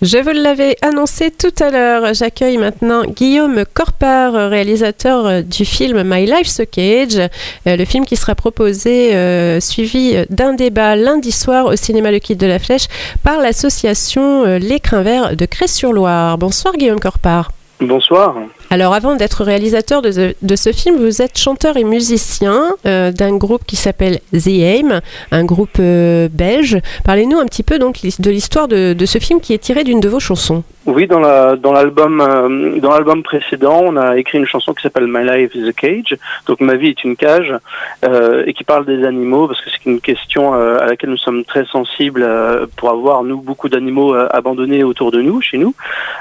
Je vous l'avais annoncé tout à l'heure, j'accueille maintenant Guillaume Corpart, réalisateur du film My Life's a Cage, le film qui sera proposé, suivi d'un débat lundi soir au cinéma Le Kid de la Flèche par l'association L'Écrin Vert de Crest-sur-Loire. Bonsoir Guillaume Corpart. Bonsoir. Alors avant d'être réalisateur de ce film, vous êtes chanteur et musicien d'un groupe qui s'appelle The Aim, un groupe belge. Parlez-nous un petit peu donc de l'histoire de ce film qui est tiré d'une de vos chansons. Oui, dans l'album précédent, on a écrit une chanson qui s'appelle My Life is a Cage, donc ma vie est une cage, et qui parle des animaux, parce que c'est une question à laquelle nous sommes très sensibles pour avoir, nous, beaucoup d'animaux abandonnés autour de nous, chez nous.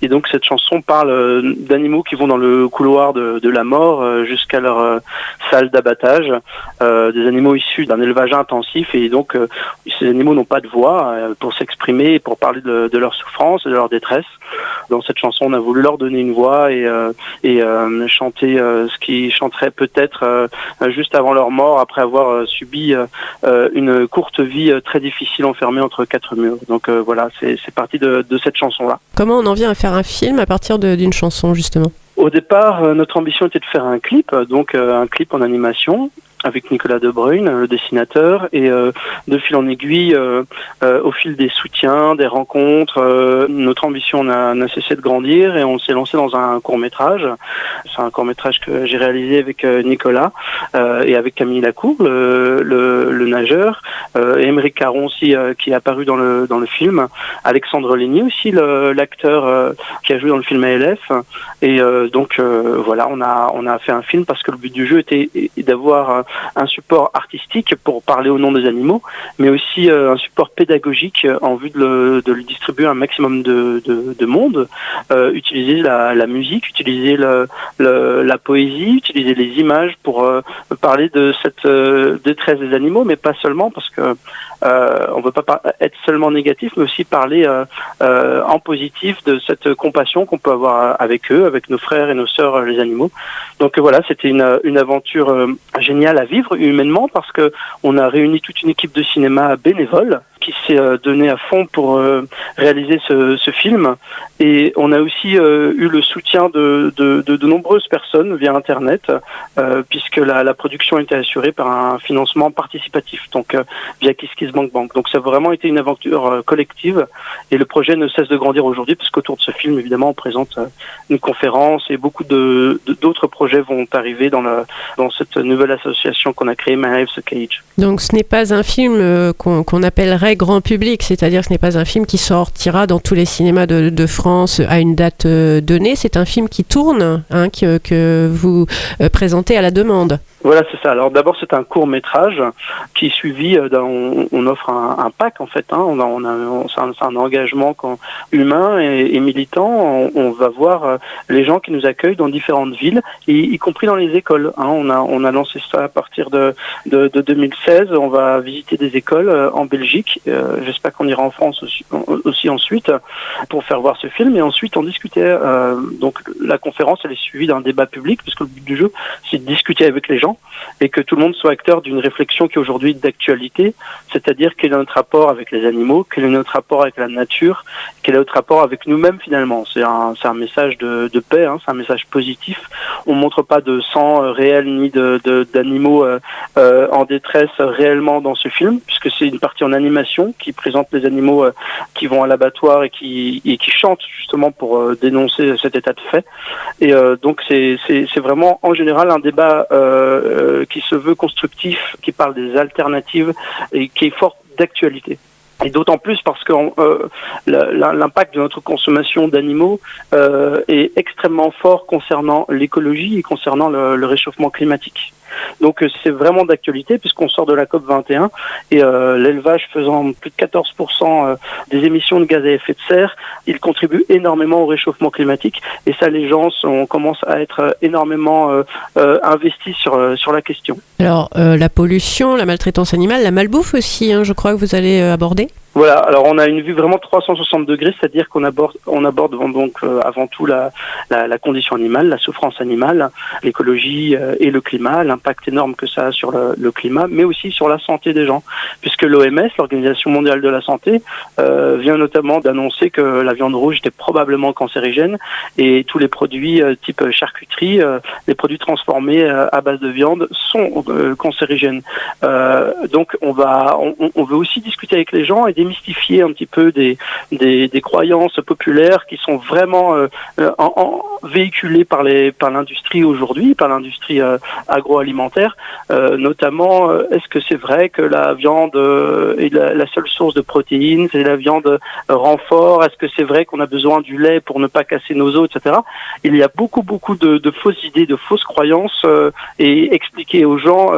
Et donc cette chanson parle d'animaux qui vont dans le couloir de la mort jusqu'à leur salle d'abattage, des animaux issus d'un élevage intensif, et donc ces animaux n'ont pas de voix pour s'exprimer, pour parler de leur souffrance et de leur détresse. Dans cette chanson, on a voulu leur donner une voix et chanter ce qu'ils chanteraient peut-être juste avant leur mort, après avoir subi une courte vie très difficile enfermée entre quatre murs. Donc voilà, c'est parti de cette chanson-là. Comment on en vient à faire un film à partir d'une chanson, justement ? Au départ, notre ambition était de faire un clip, donc un clip en animation, avec Nicolas De Bruyne, le dessinateur, et de fil en aiguille, au fil des soutiens, des rencontres, notre ambition n'a cessé de grandir et on s'est lancé dans un court-métrage. C'est un court-métrage que j'ai réalisé avec Nicolas et avec Camille Lacour, le nageur, et Émeric Caron aussi, qui est apparu dans le film, Alexandre Lénier aussi, l'acteur qui a joué dans le film ALF, et donc voilà, on a fait un film parce que le but du jeu était d'avoir un support artistique pour parler au nom des animaux, mais aussi un support pédagogique en vue de le distribuer à un maximum de monde, utiliser la musique, utiliser la poésie, utiliser les images pour parler de cette détresse des animaux, mais pas seulement, parce que on ne veut pas être seulement négatif, mais aussi parler en positif de cette compassion qu'on peut avoir avec eux, avec nos frères et nos sœurs, les animaux. Donc voilà, c'était une aventure géniale à vivre humainement, parce que on a réuni toute une équipe de cinéma bénévole qui s'est donnée à fond pour réaliser ce film, et on a aussi eu le soutien de nombreuses personnes via Internet, puisque la production était assurée par un financement participatif, donc via KissKissBankBank. Donc ça a vraiment été une aventure collective, et le projet ne cesse de grandir aujourd'hui, parce qu'autour de ce film, évidemment, on présente une conférence, et beaucoup d'autres projets vont arriver dans cette nouvelle association qu'on a créée, My Life's a Cage. Donc ce n'est pas un film qu'on appellerait grand public, c'est-à-dire que ce n'est pas un film qui sortira dans tous les cinémas de France à une date donnée, c'est un film qui tourne, que vous présentez à la demande. Voilà, c'est ça. Alors d'abord, c'est un court-métrage qui est suivi on offre un pack, en fait. C'est un engagement humain et militant. On va voir les gens qui nous accueillent dans différentes villes, y compris dans les écoles. On a lancé ça à partir de 2016. On va visiter des écoles en Belgique. J'espère qu'on ira en France aussi ensuite pour faire voir ce film. Et ensuite, on discutait. Donc la conférence, elle est suivie d'un débat public, parce que le but du jeu, c'est de discuter avec les gens, et que tout le monde soit acteur d'une réflexion qui est aujourd'hui d'actualité, c'est-à-dire quel est notre rapport avec les animaux, quel est notre rapport avec la nature, quel est notre rapport avec nous-mêmes finalement. C'est un message de paix, c'est un message positif. On montre pas de sang réel ni d'animaux en détresse réellement dans ce film, puisque c'est une partie en animation qui présente les animaux qui vont à l'abattoir et qui chantent justement pour dénoncer cet état de fait. Et donc c'est vraiment en général un débat qui se veut constructif, qui parle des alternatives et qui est fort d'actualité. Et d'autant plus parce que l'impact de notre consommation d'animaux est extrêmement fort concernant l'écologie et concernant le réchauffement climatique. Donc c'est vraiment d'actualité, puisqu'on sort de la COP21 et l'élevage faisant plus de 14% des émissions de gaz à effet de serre, il contribue énormément au réchauffement climatique, et ça, les gens commencent à être énormément investis sur la question. Alors la pollution, la maltraitance animale, la malbouffe aussi, je crois que vous allez aborder. Voilà, alors on a une vue vraiment 360 degrés, c'est-à-dire qu'on aborde donc avant tout la condition animale, la souffrance animale, l'écologie et le climat, l'impact énorme que ça a sur le climat, mais aussi sur la santé des gens, puisque l'OMS, l'Organisation mondiale de la santé, vient notamment d'annoncer que la viande rouge était probablement cancérigène et tous les produits type charcuterie, les produits transformés à base de viande sont cancérigènes. Donc on veut aussi discuter avec les gens et démystifier un petit peu des croyances populaires qui sont vraiment véhiculées par l'industrie aujourd'hui, par l'industrie agroalimentaire, notamment est-ce que c'est vrai que la viande est la seule source de protéines, c'est la viande renfort, est-ce que c'est vrai qu'on a besoin du lait pour ne pas casser nos os, etc. Il y a beaucoup de fausses idées, de fausses croyances et expliquer aux gens,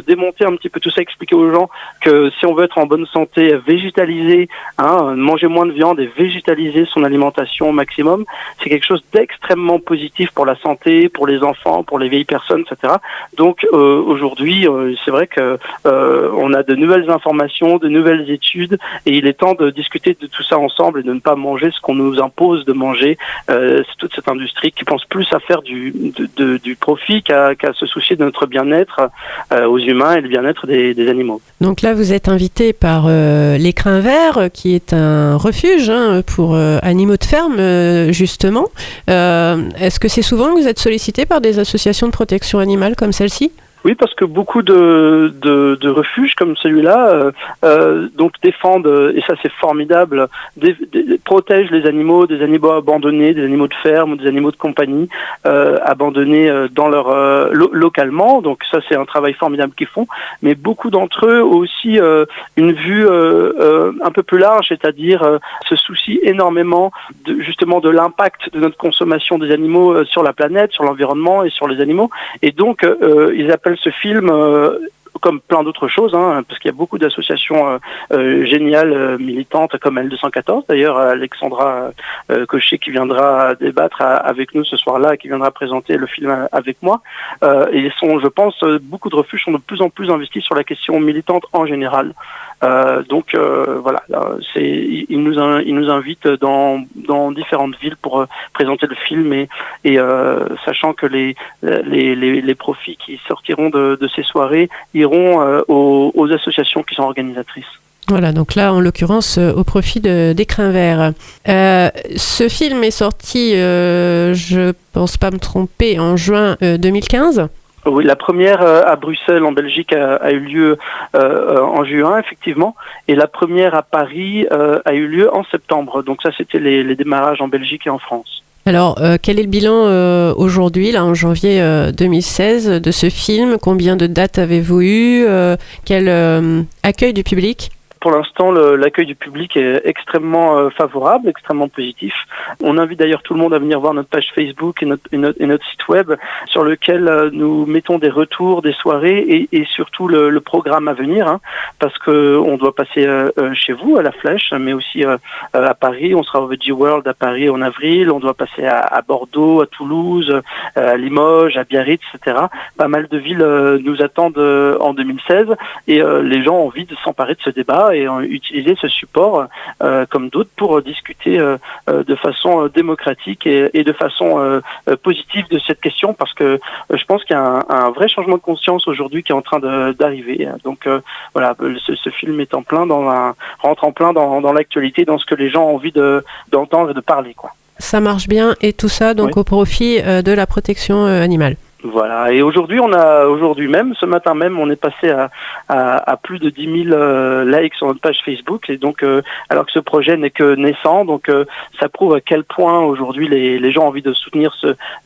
démonter un petit peu tout ça, expliquer aux gens que si on veut être en bonne santé, végétaliser, manger moins de viande et végétaliser son alimentation au maximum, c'est quelque chose d'extrêmement positif pour la santé, pour les enfants, pour les vieilles personnes, etc. Donc aujourd'hui, c'est vrai que on a de nouvelles informations, de nouvelles études, et il est temps de discuter de tout ça ensemble et de ne pas manger ce qu'on nous impose de manger. C'est toute cette industrie qui pense plus à faire du profit qu'à se soucier de notre bien-être aux humains et le bien-être des animaux. Donc là, vous êtes invité par l'Écrin Vert, qui est un refuge pour animaux de ferme, justement. Est-ce que c'est souvent que vous êtes sollicité par des associations de protection animale comme celle-ci ? Oui, parce que beaucoup de refuges comme celui-là donc défendent, et ça c'est formidable, protègent les animaux, des animaux abandonnés, des animaux de ferme ou des animaux de compagnie abandonnés dans leur localement. Donc ça c'est un travail formidable qu'ils font. Mais beaucoup d'entre eux ont aussi une vue un peu plus large, c'est-à-dire se soucient énormément justement de l'impact de notre consommation des animaux sur la planète, sur l'environnement et sur les animaux. Et donc ils appellent ce film comme plein d'autres choses, parce qu'il y a beaucoup d'associations géniales, militantes, comme L214. D'ailleurs, Alexandra Cochet qui viendra débattre avec nous ce soir-là, qui viendra présenter le film avec moi. Et je pense, beaucoup de refuges sont de plus en plus investis sur la question militante en général. Donc voilà, il nous invite dans différentes villes pour présenter le film et sachant que les profits qui sortiront de ces soirées iront aux associations qui sont organisatrices. Voilà, donc là, en l'occurrence, au profit d'Écrin Vert. Ce film est sorti, je pense pas me tromper, en juin 2015. Oui, la première à Bruxelles, en Belgique, a eu lieu en juin, effectivement, et la première à Paris a eu lieu en septembre. Donc ça, c'était les démarrages en Belgique et en France. Alors, quel est le bilan aujourd'hui, là, en janvier 2016, de ce film ? Combien de dates avez-vous eu ? Quel accueil du public ? Pour l'instant, l'accueil du public est extrêmement favorable, extrêmement positif. On invite d'ailleurs tout le monde à venir voir notre page Facebook et notre site web sur lequel nous mettons des retours, des soirées et surtout le programme à venir, parce que on doit passer chez vous à la Flèche, mais aussi à Paris. On sera au Veggie World à Paris en avril. On doit passer à Bordeaux, à Toulouse, à Limoges, à Biarritz, etc. Pas mal de villes nous attendent en 2016 et les gens ont envie de s'emparer de ce débat et utiliser ce support comme d'autres pour discuter de façon démocratique et de façon positive de cette question, parce que je pense qu'il y a un vrai changement de conscience aujourd'hui qui est en train d'arriver. Donc voilà, ce film est rentre en plein dans l'actualité, dans ce que les gens ont envie d'entendre et de parler, quoi. Ça marche bien, et tout ça donc oui, au profit de la protection animale. Voilà, et aujourd'hui même, ce matin même, on est passé à plus de 10 000 likes sur notre page Facebook, et donc alors que ce projet n'est que naissant, donc ça prouve à quel point aujourd'hui les gens ont envie de soutenir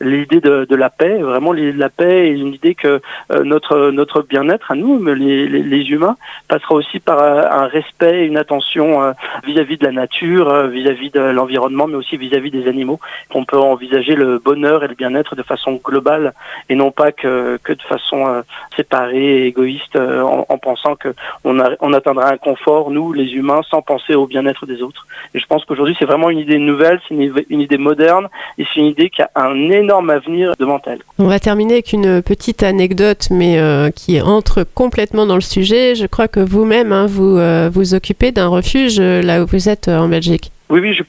l'idée de la paix. Vraiment, l'idée de la paix est une idée que notre bien-être à nous, les humains, passera aussi par un respect et une attention vis-à-vis de la nature, vis-à-vis de l'environnement, mais aussi vis-à-vis des animaux. On peut envisager le bonheur et le bien-être de façon globale et non pas que de façon séparée et égoïste en pensant que on atteindra un confort, nous les humains, sans penser au bien-être des autres. Et je pense qu'aujourd'hui c'est vraiment une idée nouvelle, c'est une idée moderne et c'est une idée qui a un énorme avenir devant elle. On va terminer avec une petite anecdote mais qui entre complètement dans le sujet. Je crois que vous-même vous occupez d'un refuge là où vous êtes en Belgique. Oui, je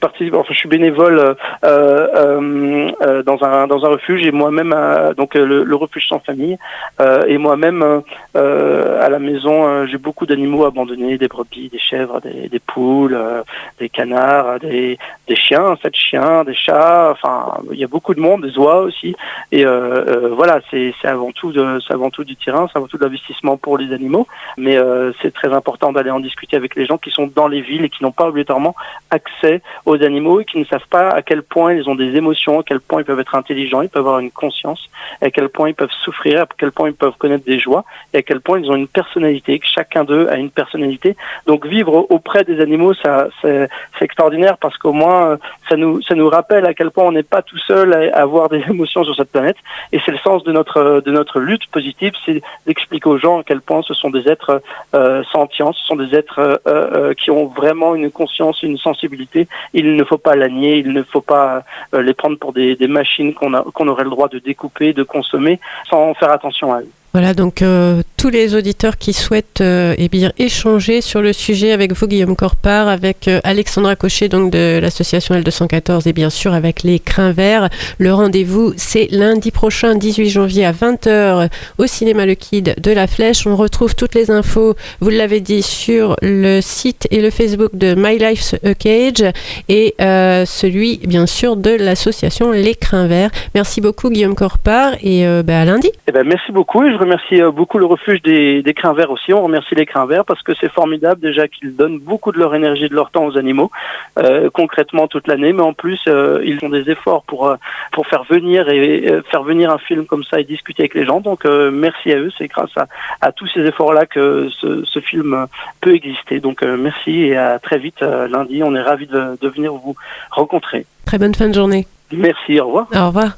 suis bénévole dans un refuge et moi-même donc le refuge sans famille et moi-même à la maison j'ai beaucoup d'animaux abandonnés, des brebis, des chèvres, des poules, des canards, des chiens, 7 chiens, des chats, enfin il y a beaucoup de monde, des oies aussi et voilà, c'est avant tout du terrain, c'est avant tout de l'investissement pour les animaux, mais c'est très important d'aller en discuter avec les gens qui sont dans les villes et qui n'ont pas obligatoirement accès aux animaux et qui ne savent pas à quel point ils ont des émotions, à quel point ils peuvent être intelligents, ils peuvent avoir une conscience, à quel point ils peuvent souffrir, à quel point ils peuvent connaître des joies et à quel point ils ont une personnalité, que chacun d'eux a une personnalité. Donc vivre auprès des animaux, ça c'est extraordinaire parce qu'au moins ça nous rappelle à quel point on n'est pas tout seul à avoir des émotions sur cette planète et c'est le sens de notre lutte positive, c'est d'expliquer aux gens à quel point ce sont des êtres sentients, ce sont des êtres qui ont vraiment une conscience, une sensibilité. Il ne faut pas la nier, il ne faut pas les prendre pour des machines qu'on aurait le droit de découper, de consommer, sans faire attention à eux. Voilà, donc tous les auditeurs qui souhaitent échanger sur le sujet avec vous, Guillaume Corpart, avec Alexandra Cochet, donc de l'association L214, et bien sûr avec les Crins Verts. Le rendez-vous, c'est lundi prochain, 18 janvier à 20h, au cinéma Le Kid de La Flèche. On retrouve toutes les infos, vous l'avez dit, sur le site et le Facebook de My Life's a Cage et celui, bien sûr, de l'association Les Crins Verts. Merci beaucoup, Guillaume Corpart, et à lundi. Merci beaucoup, et je remercie beaucoup le refuge des Crins Verts aussi. On remercie les Crins Verts parce que c'est formidable déjà qu'ils donnent beaucoup de leur énergie, de leur temps aux animaux, concrètement toute l'année, mais en plus ils font des efforts pour faire venir un film comme ça et discuter avec les gens. Donc merci à eux, c'est grâce à tous ces efforts-là que ce film peut exister. Donc merci et à très vite lundi. On est ravis de venir vous rencontrer. Très bonne fin de journée. Merci, au revoir. Au revoir.